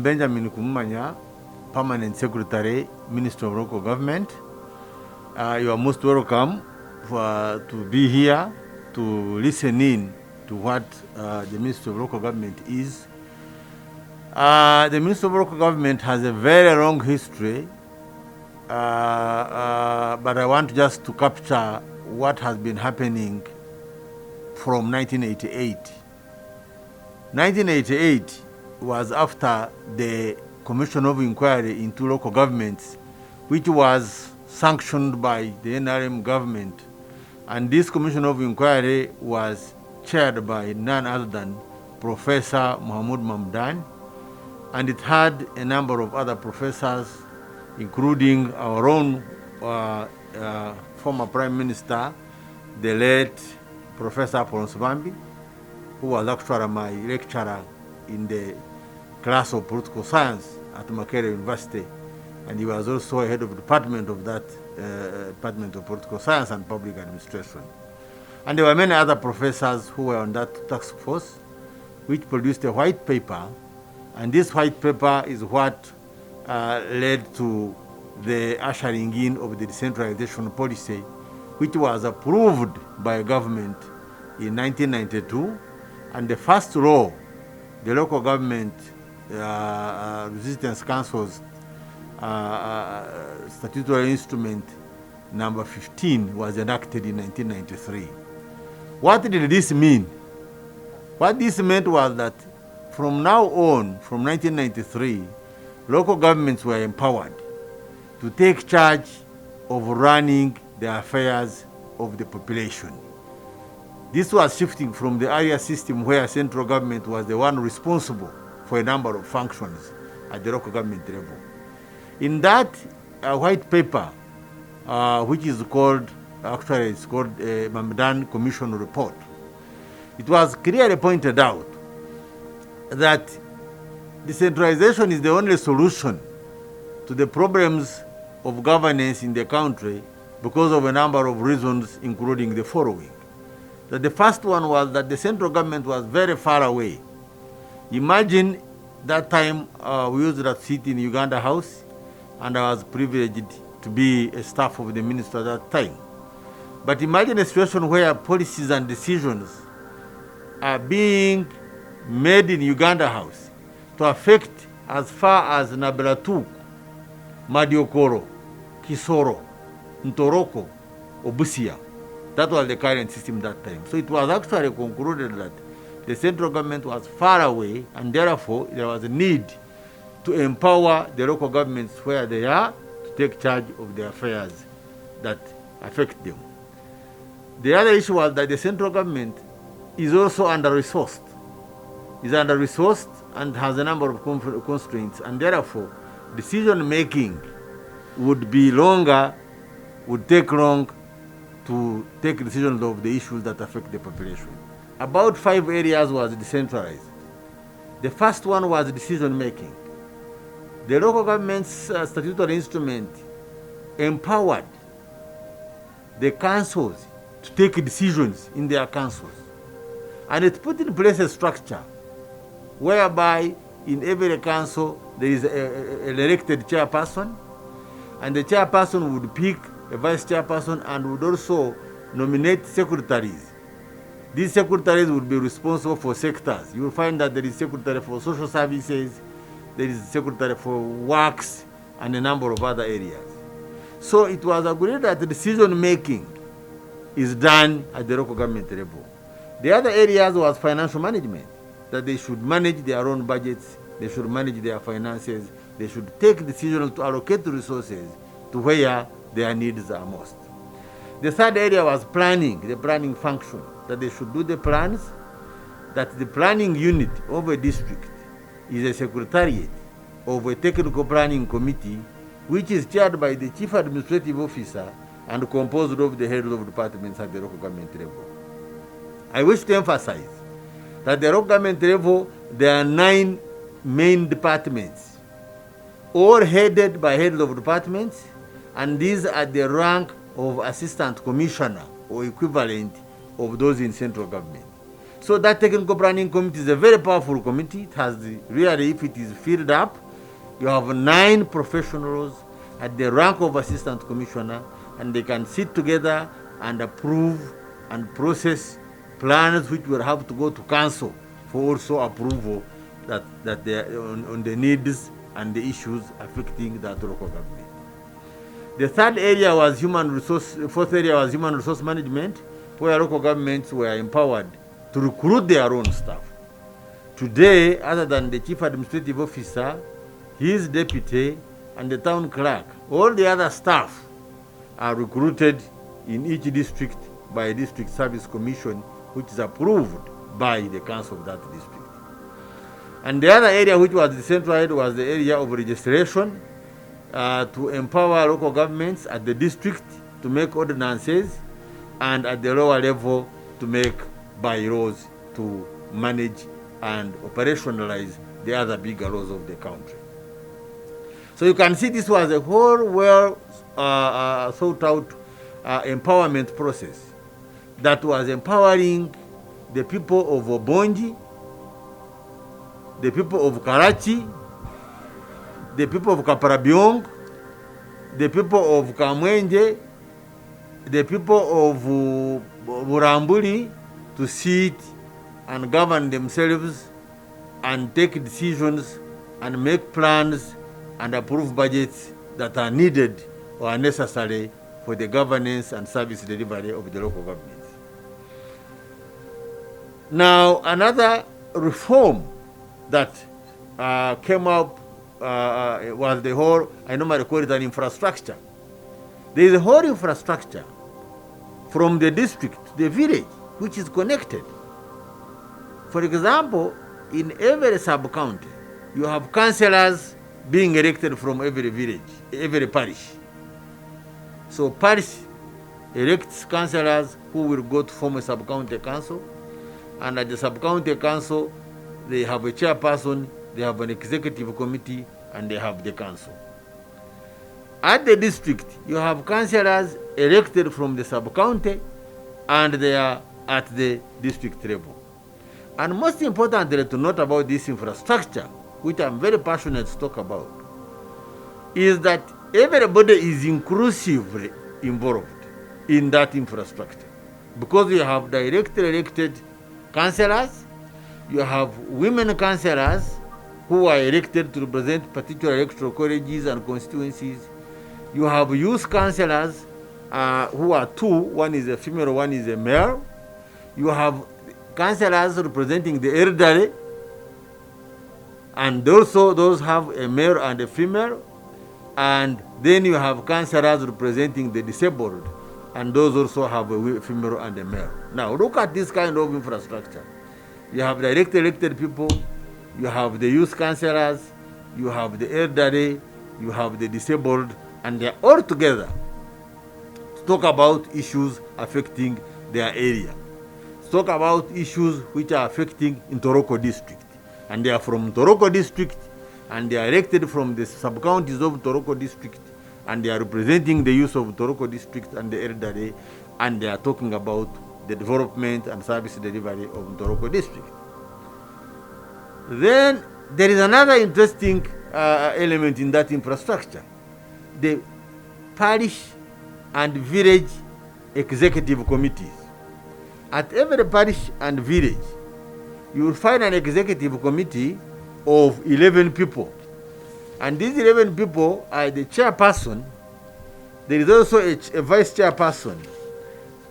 Benjamin Kumumanya, Permanent Secretary, Minister of Local Government. You are most welcome to be here to listen in to what the Minister of Local Government is. The Minister of Local Government has a very long history, but I want just to capture what has been happening from 1988. 1988 was after the Commission of Inquiry into Local Governments, which was sanctioned by the NRM government. And this Commission of Inquiry was chaired by none other than Professor Mahmoud Mamdan, and it had a number of other professors, including our own former Prime Minister, the late Professor Alphonse Bambi, who was actually my lecturer in the class of political science at Makerere University, and he was also head of the department of that Department of Political Science and Public Administration. And there were many other professors who were on that task force, which produced a white paper, and this white paper is what led to the ushering in of the decentralization policy, which was approved by government in 1992, and the first law, the Local Government Resistance Council's statutory instrument number 15 was enacted in 1993. What did this mean? What this meant was that from now on, from 1993, local governments were empowered to take charge of running the affairs of the population. This was shifting from the area system where central government was the one responsible for a number of functions at the local government level. In that white paper, which is called, actually it's called Mamdan Commission Report, it was clearly pointed out that decentralization is the only solution to the problems of governance in the country because of a number of reasons, including the following. That the first one was that the central government was very far away. Imagine that time we used to sit in Uganda House, and I was privileged to be a staff of the minister at that time. But imagine a situation where policies and decisions are being made in Uganda House to affect as far as Naberatuk, Madiokoro, Kisoro, Ntoroko, Obusia. That was the current system that time. So it was actually concluded that the central government was far away, and therefore there was a need to empower the local governments where they are to take charge of the affairs that affect them. The other issue was that the central government is also under-resourced. Is under-resourced and has a number of constraints, and therefore decision-making would be longer, would take long to take decisions of the issues that affect the population. About 5 areas was decentralized. The first one was decision-making. The local government's statutory instrument empowered the councils to take decisions in their councils. And it put in place a structure whereby in every council there is an elected chairperson, and the chairperson would pick a vice chairperson and would also nominate secretaries. These secretaries would be responsible for sectors. You will find that there is secretary for social services, there is secretary for works, and a number of other areas. So it was agreed that the decision making is done at the local government level. The other areas was financial management, that they should manage their own budgets, they should manage their finances, they should take decisions to allocate resources to where their needs are most. The third area was planning, the planning function, that they should do the plans, that the planning unit of a district is a secretariat of a technical planning committee, which is chaired by the chief administrative officer and composed of the heads of departments at the local government level. I wish to emphasize that at the local government level, there are 9 main departments, all headed by heads of departments, and these are the rank of assistant commissioner or equivalent of those in central government. So that technical planning committee is a very powerful committee. It has really, if it is filled up, you have 9 professionals at the rank of assistant commissioner, and they can sit together and approve and process plans which will have to go to council for also approval that they are on the needs and the issues affecting that local government. The third area was fourth area was human resource management, where local governments were empowered to recruit their own staff. Today, other than the chief administrative officer, his deputy, and the town clerk, all the other staff are recruited in each district by a district service commission, which is approved by the council of that district. And the other area which was decentralized was the area of registration, to empower local governments at the district to make ordinances, and at the lower level to make bylaws to manage and operationalize the other bigger laws of the country. So you can see this was a whole well thought out empowerment process that was empowering the people of Obonji, the people of Karachi, the people of Kaparabiong, the people of Kamwenje, the people of Burambuli to sit and govern themselves and take decisions and make plans and approve budgets that are needed or are necessary for the governance and service delivery of the local governments. Now, another reform that came up was the whole, I normally call it an infrastructure. There is a whole infrastructure from the district to the village which is connected. For example, in every sub-county, you have councillors being elected from every village, every parish. So parish elects councillors who will go to form a sub-county council, and at the sub-county council, they have a chairperson, they have an executive committee, and they have the council. At the district, you have councillors elected from the sub-county, and they are at the district level. And most importantly to note about this infrastructure, which I'm very passionate to talk about, is that everybody is inclusively involved in that infrastructure. Because you have directly elected councillors, you have women councillors who are elected to represent particular electoral colleges and constituencies. You have youth councillors who are 2, one is a female, one is a male. You have councillors representing the elderly, and also those have a male and a female. And then you have councillors representing the disabled, and those also have a female and a male. Now look at this kind of infrastructure. You have directly elected people, you have the youth councillors, you have the elderly, you have the disabled, and they are all together to talk about issues affecting their area, to talk about issues which are affecting Ntoroko district. And they are from Ntoroko district, and they are elected from the sub-counties of Ntoroko district, and they are representing the youth of Ntoroko district and the elderly, and they are talking about the development and service delivery of Ntoroko district. Then there is another interesting element in that infrastructure, the parish and village executive committees. At every parish and village, you will find an executive committee of 11 people. And these 11 people are the chairperson. There is also a vice chairperson.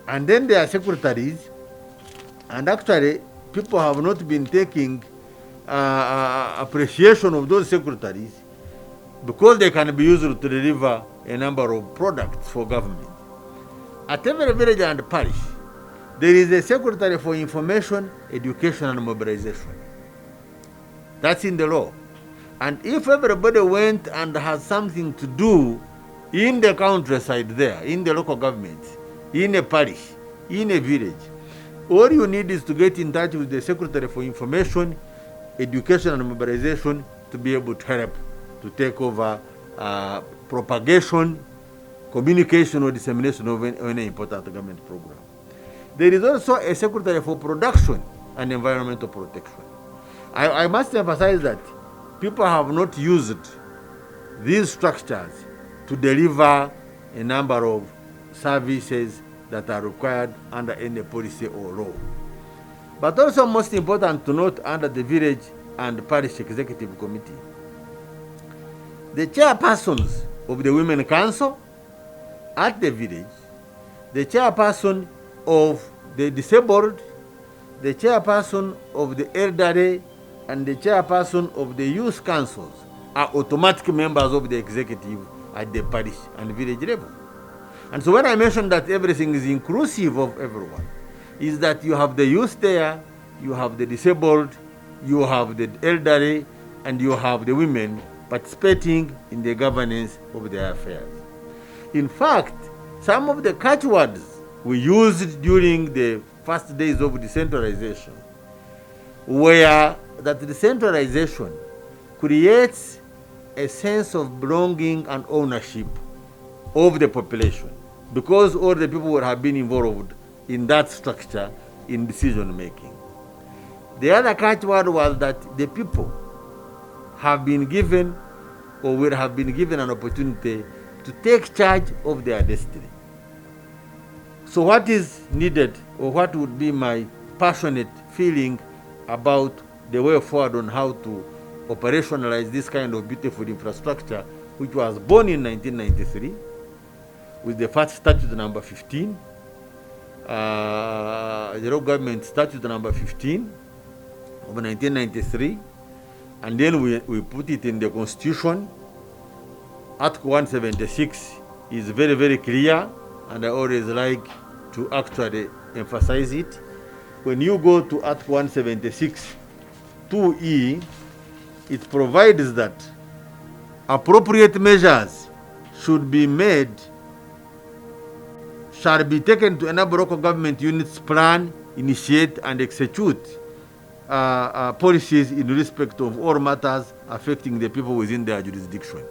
And then there are secretaries. And actually, people have not been taking appreciation of those secretaries because they can be used to deliver a number of products for government. At every village and parish, there is a secretary for information, education, and mobilization. That's in the law. And if everybody went and has something to do in the countryside there, in the local government, in a parish, in a village, all you need is to get in touch with the secretary for information, education, and mobilization to be able to help to take over propagation, communication, or dissemination of any important government program. There is also a secretary for production, and environmental protection. I must emphasize that people have not used these structures to deliver a number of services that are required under any policy or law. But also most important to note, under the village and parish executive committee, the chairpersons of the women council at the village, the chairperson of the disabled, the chairperson of the elderly, and the chairperson of the youth councils are automatic members of the executive at the parish and village level. And so when I mentioned that everything is inclusive of everyone, is that you have the youth there, you have the disabled, you have the elderly, and you have the women participating in the governance of their affairs. In fact, some of the catchwords we used during the first days of decentralization were that decentralization creates a sense of belonging and ownership of the population, because all the people would have been involved in that structure in decision making. The other catchword was that the people have been given or will have been given an opportunity to take charge of their destiny. So what is needed, or what would be my passionate feeling about the way forward on how to operationalize this kind of beautiful infrastructure, which was born in 1993 with the first statute number 15, the local government statute number 15 of 1993, and then we put it in the constitution. Article 176 is very, very clear, and I always like to actually emphasize it. When you go to Article 176 2E, it provides that appropriate measures should be made, shall be taken to enable local government units plan, initiate, and execute policies in respect of all matters affecting the people within their jurisdiction.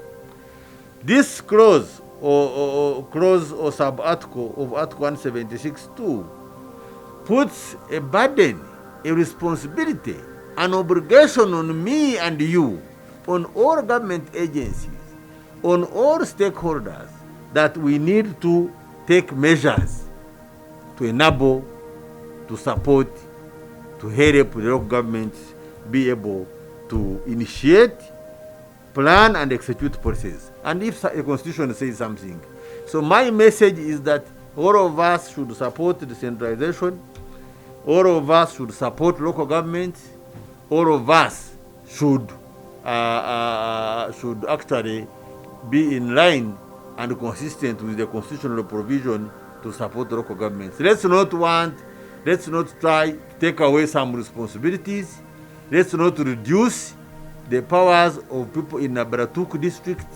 This clause or sub-article of Article 176.2 puts a burden, a responsibility, an obligation on me and you, on all government agencies, on all stakeholders, that we need to take measures to enable, to support, to help the local governments be able to initiate, plan, and execute policies. And if a constitution says something. So my message is that all of us should support decentralization, all of us should support local governments, all of us should actually be in line and consistent with the constitutional provision to support local governments. Let's not try to take away some responsibilities. Let's not reduce the powers of people in Nabratuk district,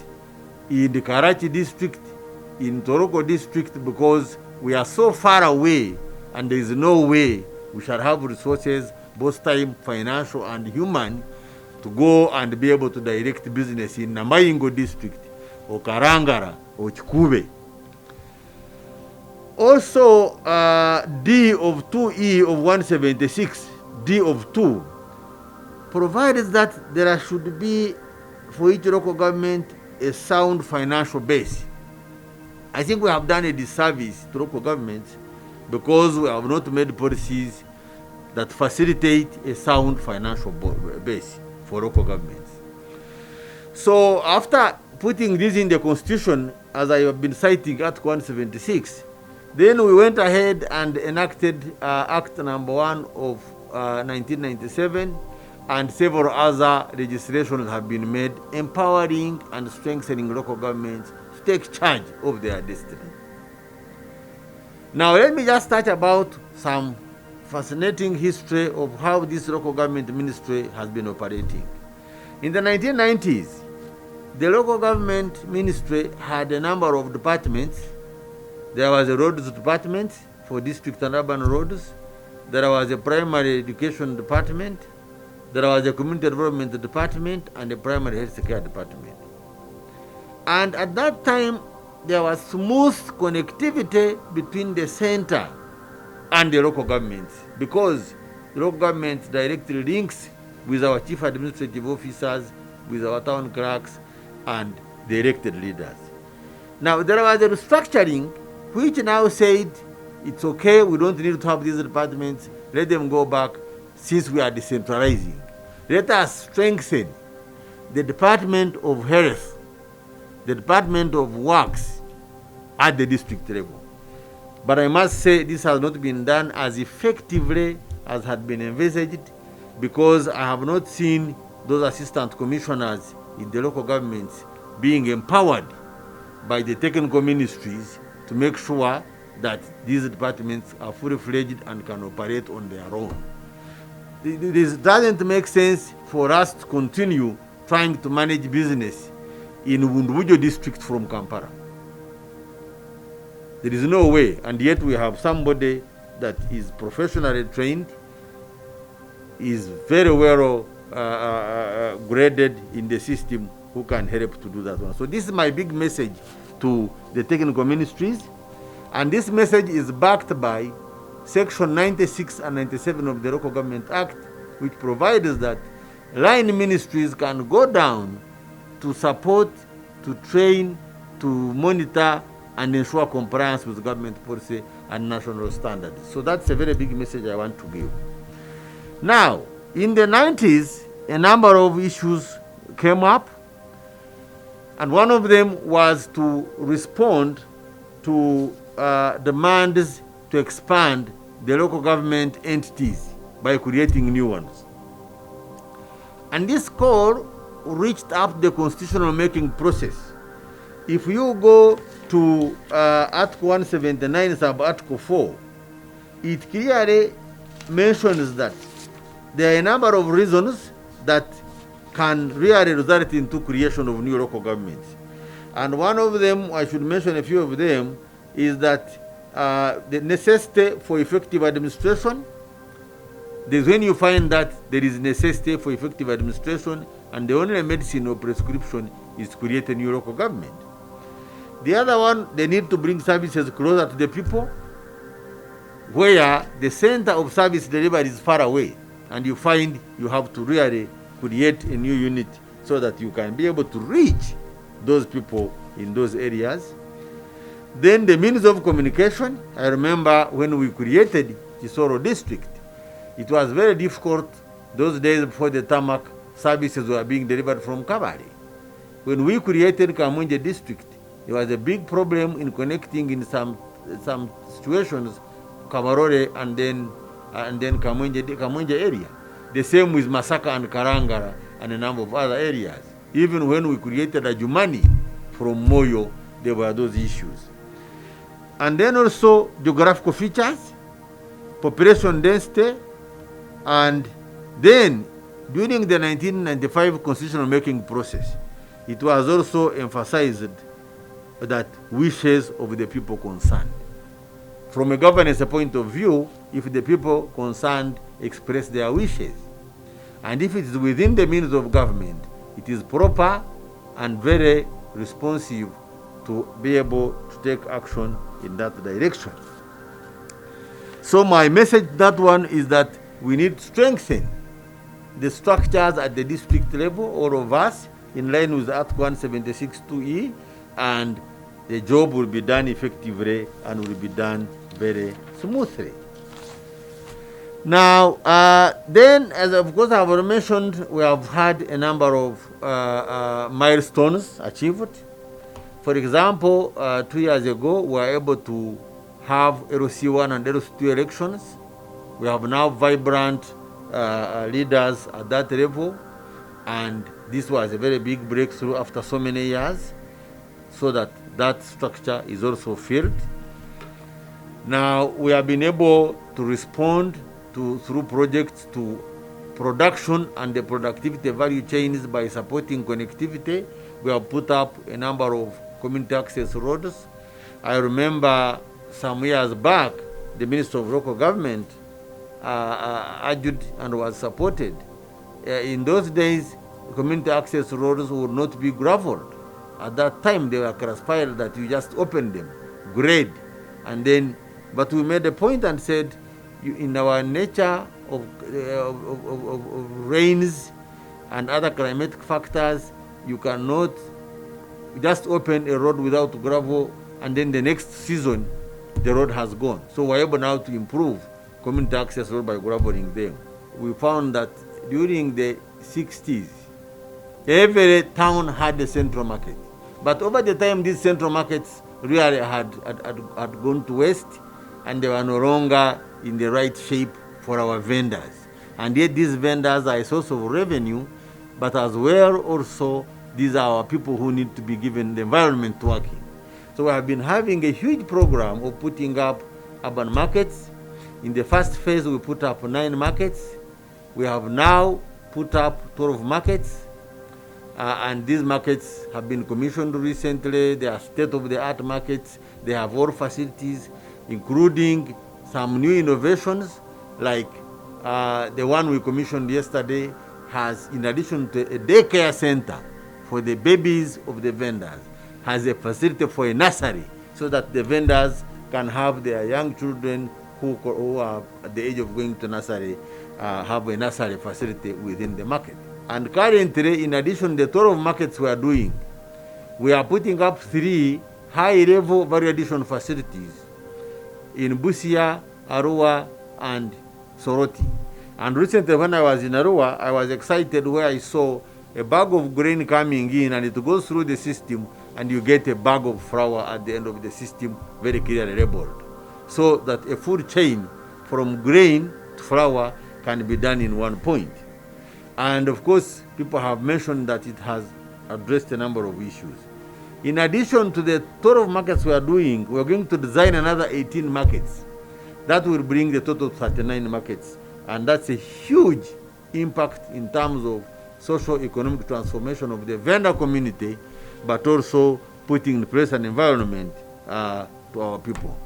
in the Karachi district, in Toroko district, because we are so far away and there is no way we shall have resources, both time, financial, and human, to go and be able to direct business in Namayingo district, or Karangara, or Chikube. Also, D of 2E of 176, D of 2, provides that there should be, for each local government, a sound financial base. I think we have done a disservice to local governments because we have not made policies that facilitate a sound financial base for local governments. So after putting this in the constitution, as I have been citing Article 176, then we went ahead and enacted Act number 1 of 1997, and several other legislations have been made empowering and strengthening local governments to take charge of their destiny. Now let me just touch about some fascinating history of how this local government ministry has been operating. In the 1990s, the local government ministry had a number of departments. There was a roads department for district and urban roads. There was a primary education department. There was a community development department and a primary health care department. And at that time, there was smooth connectivity between the center and the local governments, because the local government directly links with our chief administrative officers, with our town clerks, and the elected leaders. Now, there was a restructuring which now said, it's okay, we don't need to have these departments, let them go back since we are decentralizing. Let us strengthen the Department of Health, the Department of Works at the district level. But I must say this has not been done as effectively as had been envisaged, because I have not seen those assistant commissioners in the local governments being empowered by the technical ministries to make sure that these departments are fully fledged and can operate on their own. This doesn't make sense for us to continue trying to manage business in Wundujo district from Kampala. There is no way, and yet we have somebody that is professionally trained, is very well graded in the system, who can help to do that one. So this is my big message to the technical ministries, and this message is backed by Section 96 and 97 of the Local Government Act, which provides that line ministries can go down to support, to train, to monitor, and ensure compliance with government policy and national standards. So that's a very big message I want to give. Now, in the 90s, a number of issues came up, and one of them was to respond to demands to expand the local government entities by creating new ones. And this call reached up the constitutional making process. If you go to Article 179, sub-Article 4, it clearly mentions that there are a number of reasons that can really result into creation of new local governments. And one of them, I should mention a few of them, is that the necessity for effective administration. There's when you find that there is necessity for effective administration, and the only medicine or prescription is to create a new local government. The other one, they need to bring services closer to the people, where the center of service delivery is far away, and you find you have to really create a new unit so that you can be able to reach those people in those areas. Then the means of communication. I remember when we created Kisoro district, it was very difficult those days before the tarmac services were being delivered from Kabale. When we created Kamunje district, there was a big problem in connecting in some situations Kamarore and then Kamunje area. The same with Masaka and Karangara and a number of other areas. Even when we created Ajumani from Moyo, there were those issues. And then also geographical features, population density, and then during the 1995 constitutional making process, it was also emphasized that wishes of the people concerned. From a governance point of view, if the people concerned express their wishes, and if it is within the means of government, it is proper and very responsive to be able to take action in that direction. So my message, that one, is that we need to strengthen the structures at the district level, all of us, in line with Article 176(2)(e), and the job will be done effectively and will be done very smoothly. Now, then, as of course I have mentioned, we have had a number of milestones achieved. For example, 2 years ago, we were able to have LC1 and LC2 elections. We have now vibrant leaders at that level, and this was a very big breakthrough after so many years, so that structure is also filled. Now, we have been able to respond through projects to production and the productivity value chains by supporting connectivity. We have put up a number of community access roads. I remember some years back, the Minister of Local Government argued and was supported. In those days, community access roads would not be graveled. At that time, they were classified that you just open them, grade, and then, but we made a point and said, in our nature of rains and other climatic factors, you cannot just open a road without gravel, and then the next season the road has gone. So we're able now to improve community access road by graveling them. We found that during the 60s, every town had a central market. But over the time, these central markets really had gone to waste, and they were no longer in the right shape for our vendors. And yet these vendors are a source of revenue, but as well also these are our people who need to be given the environment to work in. So we have been having a huge program of putting up urban markets. In the first phase, we put up 9 markets. We have now put up 12 markets. And these markets have been commissioned recently. They are state-of-the-art markets. They have all facilities, including some new innovations, like the one we commissioned yesterday has, in addition to a daycare center for the babies of the vendors, has a facility for a nursery so that the vendors can have their young children who are at the age of going to nursery, have a nursery facility within the market. And currently, in addition to the 12 markets we are doing, we are putting up 3 high-level value addition facilities in Busia, Arua, and Soroti. And recently, when I was in Arua, I was excited where I saw a bag of grain coming in, and it goes through the system, and you get a bag of flour at the end of the system, very clearly labeled, so that a food chain from grain to flour can be done in one point. And of course, people have mentioned that it has addressed a number of issues. In addition to the 12 markets we are doing, we are going to design another 18 markets. That will bring the total to 39 markets. And that's a huge impact in terms of socio-economic transformation of the vendor community, but also putting in place an environment to our people.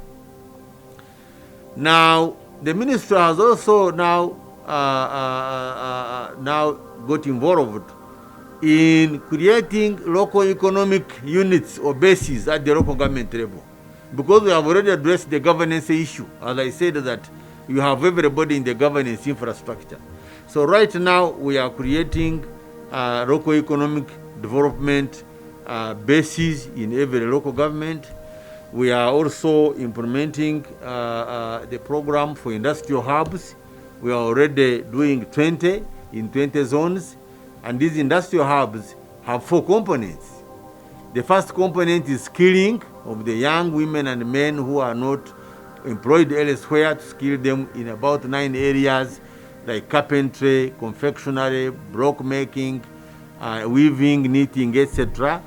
Now, the ministry has also now got involved in creating local economic units or bases at the local government level, because we have already addressed the governance issue. As I said, that you have everybody in the governance infrastructure. So right now we are creating local economic development bases in every local government. We are also implementing the program for industrial hubs. We are already doing 20 in 20 zones, and these industrial hubs have 4 components. The first component is skilling of the young women and men who are not employed elsewhere, to skill them in about 9 areas like carpentry, confectionery, block making, weaving, knitting, etc.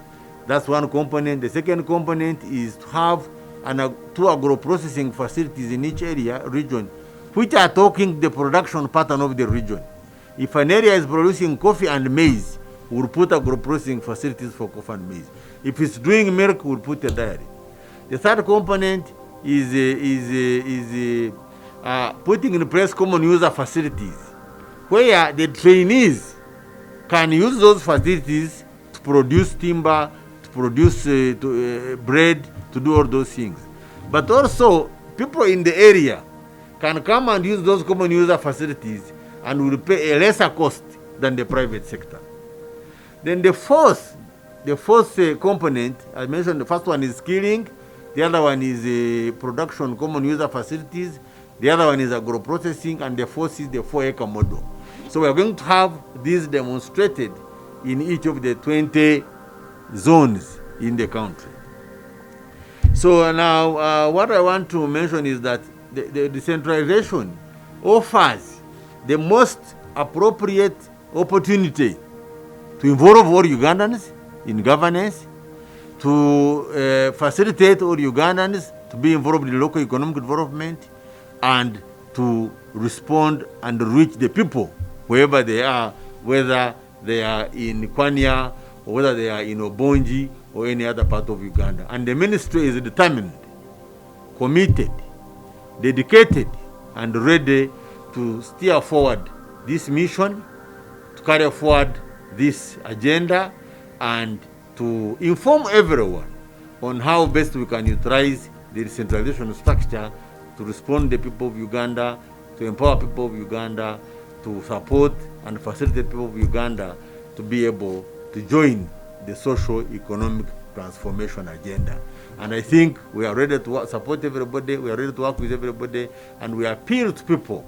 That's one component. The second component is to have 2 agro-processing facilities in each region, which are talking the production pattern of the region. If an area is producing coffee and maize, we'll put agro-processing facilities for coffee and maize. If it's doing milk, we'll put a dairy. The third component is putting in place common user facilities, where the trainees can use those facilities to produce timber, to produce bread, to do all those things. But also, people in the area can come and use those common user facilities and will pay a lesser cost than the private sector. Then the fourth component, I mentioned the first one is skilling, the other one is production common user facilities, the other one is agro-processing, and the fourth is the 4-acre model. So we are going to have these demonstrated in each of the 20 zones in the country. So now what I want to mention is that the decentralization offers the most appropriate opportunity to involve all Ugandans in governance, to facilitate all Ugandans to be involved in local economic development, and to respond and reach the people wherever they are, whether they are in Kwanya or whether they are in Obonji or any other part of Uganda. And the ministry is determined, committed, dedicated, and ready to steer forward this mission, to carry forward this agenda, and to inform everyone on how best we can utilize the decentralization structure to respond to the people of Uganda to empower people of Uganda, to support and facilitate people of Uganda to be able to join the socio-economic transformation agenda. And I think we are ready to support everybody, we are ready to work with everybody, and we appeal to people.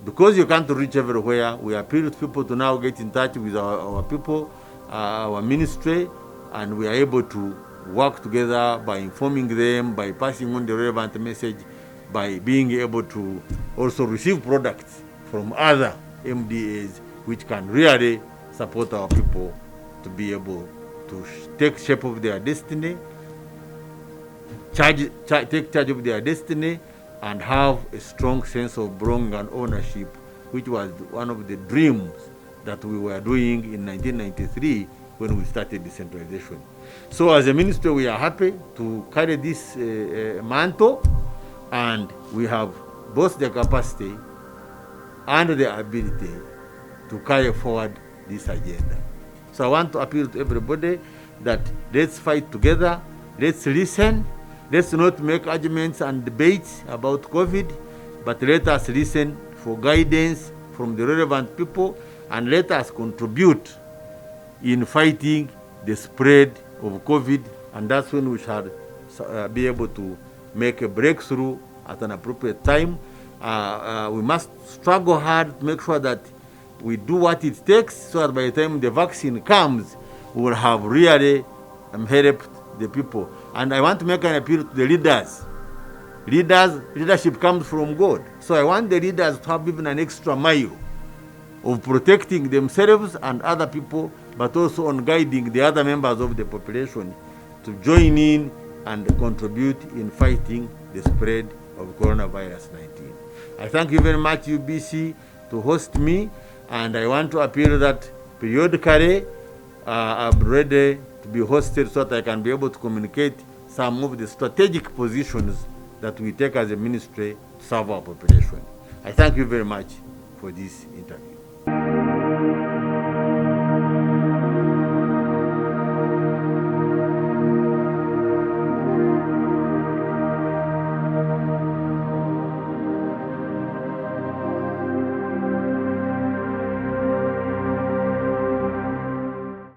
Because you can't reach everywhere, we appeal to people to now get in touch with our people, our ministry, and we are able to work together by informing them, by passing on the relevant message, by being able to also receive products from other MDAs which can really support our people to be able to take shape of their destiny, take charge of their destiny, and have a strong sense of belonging and ownership, which was one of the dreams that we were doing in 1993 when we started decentralization. So as a ministry, we are happy to carry this mantle, and we have both the capacity and the ability to carry forward this agenda. So I want to appeal to everybody that let's fight together, let's listen, let's not make arguments and debates about COVID, but let us listen for guidance from the relevant people, and let us contribute in fighting the spread of COVID, and that's when we shall be able to make a breakthrough at an appropriate time. We must struggle hard to make sure that we do what it takes so that by the time the vaccine comes, we will have really helped the people. And I want to make an appeal to the leaders. Leadership comes from God. So I want the leaders to have even an extra mile of protecting themselves and other people, but also on guiding the other members of the population to join in and contribute in fighting the spread of coronavirus 19. I thank you very much, UBC, to host me, and I want to appeal that periodically I'm ready to be hosted so that I can be able to communicate some of the strategic positions that we take as a ministry to serve our population. I thank you very much for this interview.